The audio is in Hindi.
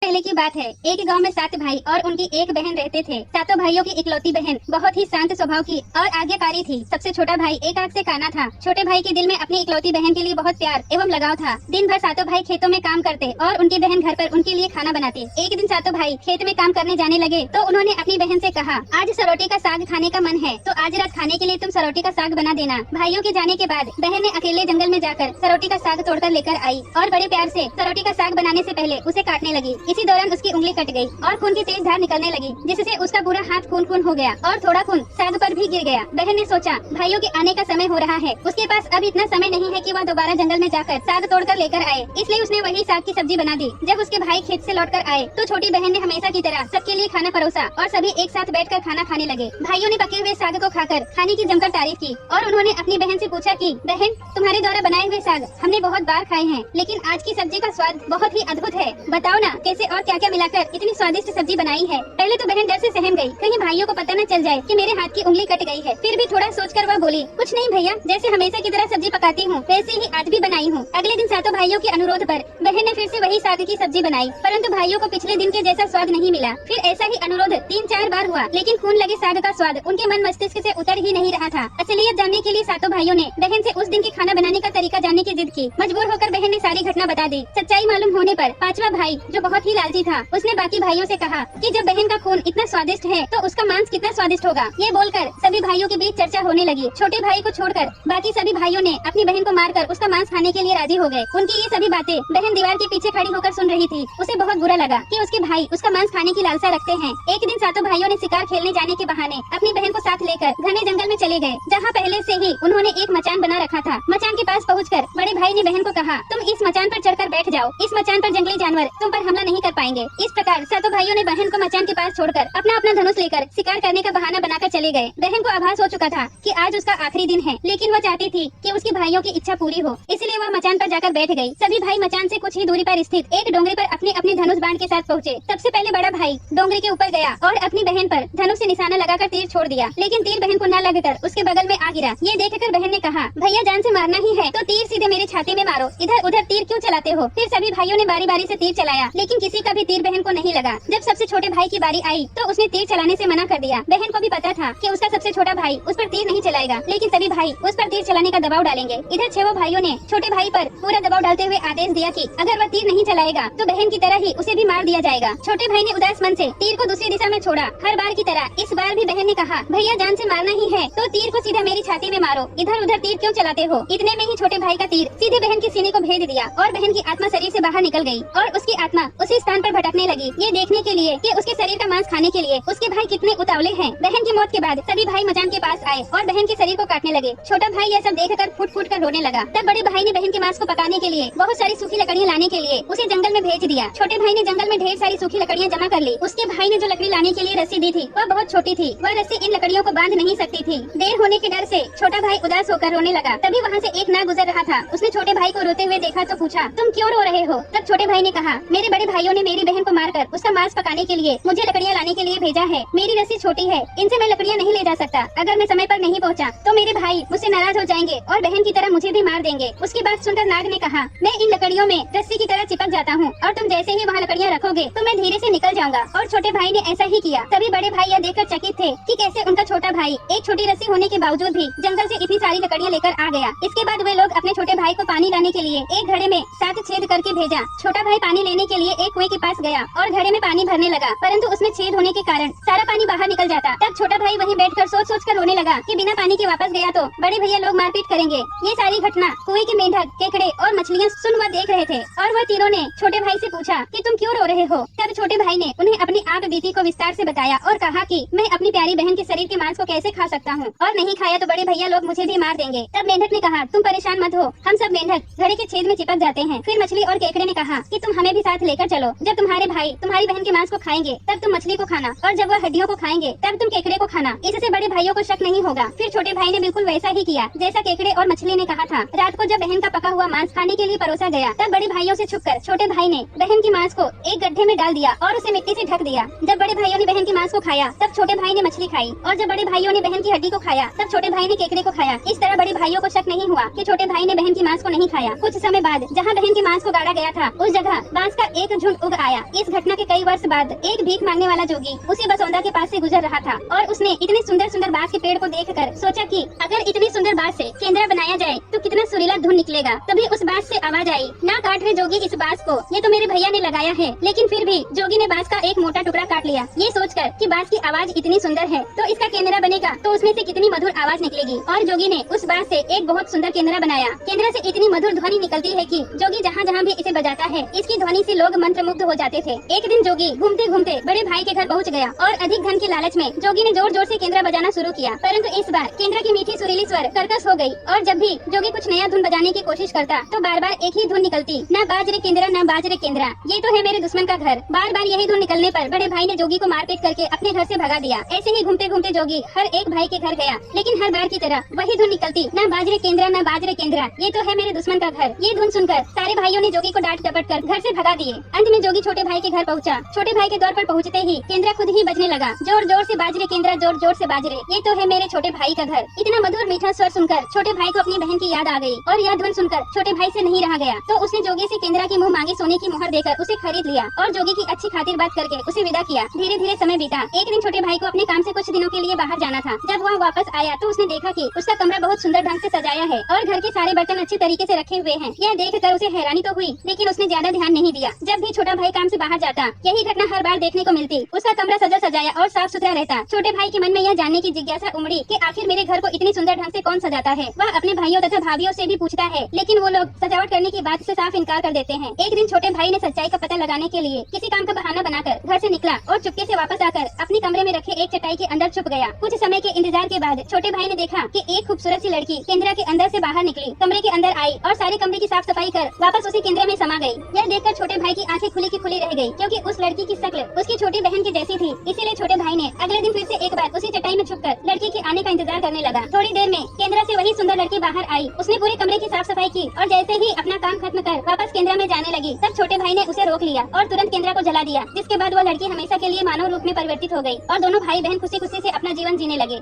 पहले की बात है, एक गांव में 7 भाई और उनकी एक बहन रहते थे। सातों भाइयों की इकलौती बहन बहुत ही शांत स्वभाव की और आज्ञाकारी थी। सबसे छोटा भाई एक आंख से काना था। छोटे भाई के दिल में अपनी इकलौती बहन के लिए बहुत प्यार एवं लगाव था। दिन भर सातों भाई खेतों में काम करते और उनकी बहन घर पर उनके लिए खाना बनाती। एक दिन सातों भाई खेत में काम करने जाने लगे तो उन्होंने अपनी बहन से कहा, आज सरौटी का साग खाने का मन है तो आज रात खाने के लिए तुम सरौटी का साग बना देना। भाइयों के जाने के बाद बहन ने अकेले जंगल में जाकर सरौटी का साग तोड़कर लेकर आई और बड़े प्यार से सरौटी का साग बनाने से पहले उसे काटने लगी। इसी दौरान उसकी उंगली कट गई और खून की तेज धार निकलने लगी, जिससे उसका पूरा हाथ खून खून हो गया और थोड़ा खून साग पर भी गिर गया। बहन ने सोचा, भाइयों के आने का समय हो रहा है, उसके पास अब इतना समय नहीं है कि वह दोबारा जंगल में जाकर साग तोड़कर लेकर आए, इसलिए उसने वही साग की सब्जी बना दी। जब उसके भाई खेत से लौटकर आए तो छोटी बहन ने हमेशा की तरह सबके लिए खाना परोसा और सभी एक साथ बैठकर खाना खाने लगे। भाइयों ने पके हुए साग को खाकर खाने की जमकर तारीफ की और उन्होंने अपनी बहन से पूछा कि बहन, तुम्हारे द्वारा बनाए हुए साग हमने बहुत बार खाए हैं, लेकिन आज की सब्जी का स्वाद बहुत ही अद्भुत है। बताओ ना कैसे और क्या क्या मिलाकर इतनी स्वादिष्ट सब्जी बनाई है। पहले तो बहन डर से सहम गई, कहीं भाइयों को पता न चल जाए कि मेरे हाथ की उंगली कट गई है। फिर भी थोड़ा सोचकर वह बोली, कुछ नहीं भैया, जैसे हमेशा की तरह सब्जी पकाती हूँ वैसे ही आज भी बनाई हूँ। अगले दिन सातों भाइयों के अनुरोध पर बहन ने फिर से वही साग की सब्जी बनाई, परंतु भाइयों को पिछले दिन के जैसा स्वाद नहीं मिला। फिर ऐसा ही अनुरोध 3-4 बार हुआ, लेकिन खून लगे साग का स्वाद उनके मन मस्तिष्क से उतर ही नहीं रहा था। असलियत जानने के लिए सातों भाइयों ने बहन से उस दिन के खाना बनाने का तरीका जानने की जिद की। मजबूर होकर बहन ने सारी घटना बता दी। सच्चाई मालूम होने पर पांचवा भाई, जो बहुत ही लालची था, उसने बाकी भाइयों से कहा कि जब बहन का खून इतना स्वादिष्ट है तो उसका मांस कितना स्वादिष्ट होगा। ये बोलकर सभी भाइयों के बीच चर्चा होने लगी। छोटे भाई को छोड़कर बाकी सभी भाइयों ने अपनी बहन को मारकर उसका मांस खाने के लिए राजी हो गए। उनकी ये सभी बातें बहन दीवार के पीछे खड़ी होकर सुन रही थी। उसे बहुत बुरा लगा कि उसके भाई उसका मांस खाने की लालसा रखते हैं। एक दिन सातों भाइयों ने शिकार खेलने जाने के बहाने अपनी बहन को साथ लेकर घने जंगल में चले गए, जहाँ पहले से ही उन्होंने एक मचान बना रखा था। मचान के पास पहुँचकर बड़े भाई ने बहन को कहा, तुम इस मचान पर चढ़कर बैठ जाओ, इस मचान पर जंगली जानवर तुम पर हमला नहीं कर पाएंगे। इस प्रकार सातों भाइयों ने बहन को मचान के पास छोड़कर अपना अपना धनुष लेकर शिकार करने का बहाना बनाकर चले गए। बहन को आभास हो चुका था कि आज उसका आखिरी दिन है, लेकिन वह चाहती थी कि उसके भाइयों की इच्छा पूरी हो, इसलिए वह मचान पर जाकर बैठ गई। सभी भाई मचान से कुछ ही दूरी पर स्थित एक डोंगरी पर अपने अपने धनुष बाण के साथ पहुँचे। सबसे पहले बड़ा भाई डोंगरी के ऊपर गया और अपनी बहन पर धनुष से निशाना लगाकर तीर छोड़ दिया, लेकिन तीर बहन को न लगकर उसके बगल में आ गिरा। ये देखकर बहन ने कहा, भैया जान से मारना ही है तो तीर सीधे मेरे छाती में मारो, इधर उधर तीर क्यों चलाते हो। फिर सभी भाइयों ने बारी बारी से तीर चलाया, लेकिन किसी का भी तीर बहन को नहीं लगा। जब सबसे छोटे भाई की बारी आई तो उसने तीर चलाने से मना कर दिया। बहन को भी पता था कि उसका सबसे छोटा भाई उस पर तीर नहीं चलाएगा, लेकिन सभी भाई उस पर तीर चलाने का दबाव डालेंगे। इधर छह भाइयों ने छोटे भाई पर पूरा दबाव डालते हुए आदेश दिया कि अगर वह तीर नहीं चलाएगा तो बहन की तरह ही उसे भी मार दिया जाएगा। छोटे भाई ने उदास मन से तीर को दूसरी दिशा में छोड़ा। हर बार की तरह इस बार भी बहन ने कहा, भैया जान से मारना ही है तो तीर को सीधा मेरी छाती में मारो, इधर उधर तीर क्यों चलाते हो। इतने में ही छोटे भाई का तीर सीधे बहन के सीने को भेद दिया और बहन की आत्मा शरीर से बाहर निकल गई और उसकी आत्मा उसी स्थान पर भटकने लगी, ये देखने के लिए कि उसके शरीर का मांस खाने के लिए उसके भाई कितने उतावले हैं। बहन की मौत के बाद सभी भाई मचान के पास आए और बहन के शरीर को काटने लगे। छोटा भाई यह सब देखकर फुट फुट कर रोने लगा। तब बड़े भाई ने बहन के मांस को पकाने के लिए बहुत सारी सूखी लकड़ियाँ लाने के लिए उसे जंगल में भेज दिया। छोटे भाई ने जंगल में ढेर सारी सूखी लकड़ियाँ जमा कर ली। उसके भाई ने जो लकड़ी लाने के लिए रस्सी दी थी वह बहुत छोटी थी, वह रस्सी इन लकड़ियों को बांध नहीं सकती थी। देर होने के डर से छोटा भाई उदास होकर रोने लगा। तभी वहाँ से एक नाग गुजर रहा था। उसने छोटे भाई को रोते हुए देखा तो पूछा, तुम क्यों रो रहे हो। तब छोटे भाई ने कहा, मेरे बड़े भाइयों ने मेरी बहन को मारकर उसका मांस पकाने के लिए मुझे लकड़ियाँ लाने के लिए भेजा है। मेरी रस्सी छोटी है, इनसे मैं लकड़ियाँ नहीं ले जा सकता। अगर मैं समय पर नहीं पहुँचा तो मेरे भाई मुझसे नाराज हो जाएंगे और बहन की तरह मुझे भी मार देंगे। उसकी बात सुनकर नाग ने कहा, मैं इन लकड़ियों में रस्सी की तरह चिपक जाता हूँ और तुम जैसे ही वहाँ लकड़ियाँ रखोगे तो मैं धीरे से निकल जाऊंगा। और छोटे भाई ने ऐसा ही किया। तभी बड़े भाई यह देखकर चकित थे कि कैसे उनका छोटा भाई एक छोटी रस्सी होने के बावजूद भी जंगल से इतनी सारी लकड़ियाँ लेकर आ गया। इसके बाद वे लोग अपने छोटे भाई को पानी लाने के लिए एक घड़े में 7 छेद करके भेजा। छोटा भाई पानी लेने के लिए एक कुएं के पास गया और घड़े में पानी भरने लगा, परंतु उसमें छेद होने के कारण सारा पानी बाहर निकल जाता। तब छोटा भाई वहीं बैठकर सोच कर रोने लगा कि बिना पानी के वापस गया तो बड़े भैया लोग मारपीट करेंगे। ये सारी घटना कुएं के मेंढक, केकड़े और मछलियाँ सुन व देख रहे थे और वह तीनों ने छोटे भाई से पूछा कि तुम क्यों रो रहे हो। तब छोटे भाई ने उन्हें अपनी आप बीती को विस्तार से बताया और कहा कि मैं अपनी प्यारी बहन के शरीर के मांस को कैसे खा सकता हूँ और नहीं खाया तो बड़े भैया लोग मुझे भी मार देंगे। तब मेंढक ने कहा, तुम परेशान मत हो, हम सब मेंढक घड़े के छेद में चिपक जाते हैं। फिर मछली और केकड़े ने कहा कि तुम हमें भी साथ लेकर चलो। जब तुम्हारे भाई तुम्हारी बहन के मांस को खाएंगे तब तुम मछली को खाना और जब वह हड्डियों को खाएंगे तब तुम केकड़े को खाना, इससे बड़े भाइयों को शक नहीं होगा। फिर छोटे भाई ने बिल्कुल वैसा ही किया जैसा केकड़े और मछली ने कहा था। रात को जब बहन का पका हुआ मांस खाने के लिए परोसा गया तब बड़े भाइयों से छुपकर छोटे भाई ने बहन की मांस को एक गड्ढे में डाल दिया और उसे मिट्टी से ढक दिया। जब बड़े भाइयों ने बहन की मांस को खाया तब छोटे भाई ने मछली खाई और जब बड़े भाइयों ने बहन की हड्डी को खाया तब छोटे भाई ने केकड़े को खाया। इस तरह बड़े भाइयों को शक नहीं हुआ कि छोटे भाई ने बहन की मांस को नहीं खाया। कुछ समय बाद जहाँ बहन की मांस को गाड़ा गया था उस जगह बांस का एक झुंड धुंध उग आया। इस घटना के कई वर्ष बाद एक भीख मांगने वाला जोगी उसी बसौदा के पास से गुजर रहा था और उसने इतने सुंदर सुंदर बांस के पेड़ को देखकर सोचा कि अगर इतनी सुंदर बांस से केंद्रा बनाया जाए तो कितना सुरीला धुन निकलेगा। तभी उस बांस से आवाज आई, ना काट रहे जोगी इस बांस को, ये तो मेरे भैया ने लगाया है। लेकिन फिर भी जोगी ने बांस का एक मोटा टुकड़ा काट लिया, ये सोचकर कि बांस की आवाज इतनी सुंदर है तो इसका केंद्रा बनेगा तो उसमें से कितनी मधुर आवाज निकलेगी। और जोगी ने उस बांस से एक बहुत सुंदर केंद्रा बनाया। केंद्रा से इतनी मधुर ध्वनि निकलती है कि जोगी जहाँ जहाँ भी इसे बजाता है इसकी ध्वनि से लोग मंत्रमुग्ध हो जाते थे। एक दिन जोगी घूमते घूमते बड़े भाई के घर पहुँच गया और अधिक धन के लालच में जोगी ने जोर जोर से केंद्रा बजाना शुरू किया। परंतु इस बार केंद्रा की मीठी सुरीली स्वर कर्कश हो गई और जब भी जोगी कुछ नया धुन बजाने की कोशिश करता तो बार बार एक ही धुन निकलती, ना बाज रे केंद्रा ना बाज रे केंद्रा, ये तो है मेरे दुश्मन का घर। बार बार यही धुन निकलने पर बड़े भाई ने जोगी को मारपीट करके अपने घर से भगा दिया। ऐसे ही घूमते घूमते जोगी हर एक भाई के घर गया, लेकिन हर बार की तरह वही धुन निकलती, ना बाज रे केंद्रा ना बाज रे केंद्रा, ये तो है मेरे दुश्मन का घर। ये धुन सुनकर सारे भाइयों ने जोगी को डांट डपट कर घर से भगा दिए। अंत में जोगी छोटे भाई के घर पहुंचा। छोटे भाई के द्वार पर पहुंचते ही केंद्रा खुद ही बजने लगा, जोर जोर से बाज रे केंद्रा, जोर जोर से बाज रे, ये तो है मेरे छोटे भाई का घर। इतना मधुर मीठा स्वर सुनकर छोटे भाई को अपनी बहन की याद आ गई और यह धुन सुनकर छोटे भाई से नहीं रहा गया तो उसने जोगी से केंद्रा की मुंह मांगी सोने की मुहर देकर उसे खरीद लिया और जोगी की अच्छी खातिर बात करके उसे विदा किया। धीरे धीरे समय बीता। एक दिन छोटे भाई को अपने काम से कुछ दिनों के लिए बाहर जाना था। जब वह वापस आया तो उसने देखा कि उसका कमरा बहुत सुंदर ढंग से सजाया है और घर के सारे बर्तन अच्छे तरीके से रखे हुए हैं। यह देखकर उसे हैरानी तो हुई लेकिन उसने ज्यादा ध्यान नहीं दिया। जब भी छोटा भाई काम से बाहर जाता यही घटना हर बार देखने को मिलती। उसका कमरा सजा सजाया और साफ सुथरा रहता। छोटे भाई के मन में यह जानने की जिज्ञासा उमड़ी कि आखिर मेरे घर को इतनी सुंदर ढंग से कौन सजाता है। वह अपने भाइयों तथा भाभियों से भी पूछता है लेकिन वो लोग सजावट करने की बात से साफ इनकार कर देते हैं। एक दिन छोटे भाई ने सच्चाई का पता लगाने के लिए किसी काम का बहाना बनाकर घर से निकला और चुपके से वापस आकर अपने कमरे में रखे एक चटाई के अंदर छुप गया। कुछ समय के इंतजार के बाद छोटे भाई ने देखा कि एक खूबसूरत सी लड़की केंद्रा के अंदर से बाहर निकली, कमरे के अंदर आई और सारे कमरे की साफ सफाई कर वापस उसी केंद्र में समा गई। यह देखकर छोटे भाई की आंखें खुली की खुली रह गई क्योंकि उस लड़की की शक्ल उसकी छोटी बहन की जैसी थी। इसीलिए छोटे भाई ने अगले दिन फिर से एक बार उसी चटाई में छुपकर लड़की के आने का इंतजार करने लगा। थोड़ी देर में केंद्रा से वही सुंदर लड़की बाहर आई। उसने पूरे कमरे की साफ सफाई की और जैसे ही अपना काम खत्म कर वापस केंद्रा में जाने लगी तब छोटे भाई ने उसे रोक लिया और तुरंत केंद्रा को जला दिया, जिसके बाद वह लड़की हमेशा के लिए मानव रूप में परिवर्तित हो गई और दोनों भाई बहन खुशी खुशी से अपना जीवन जीने लगे।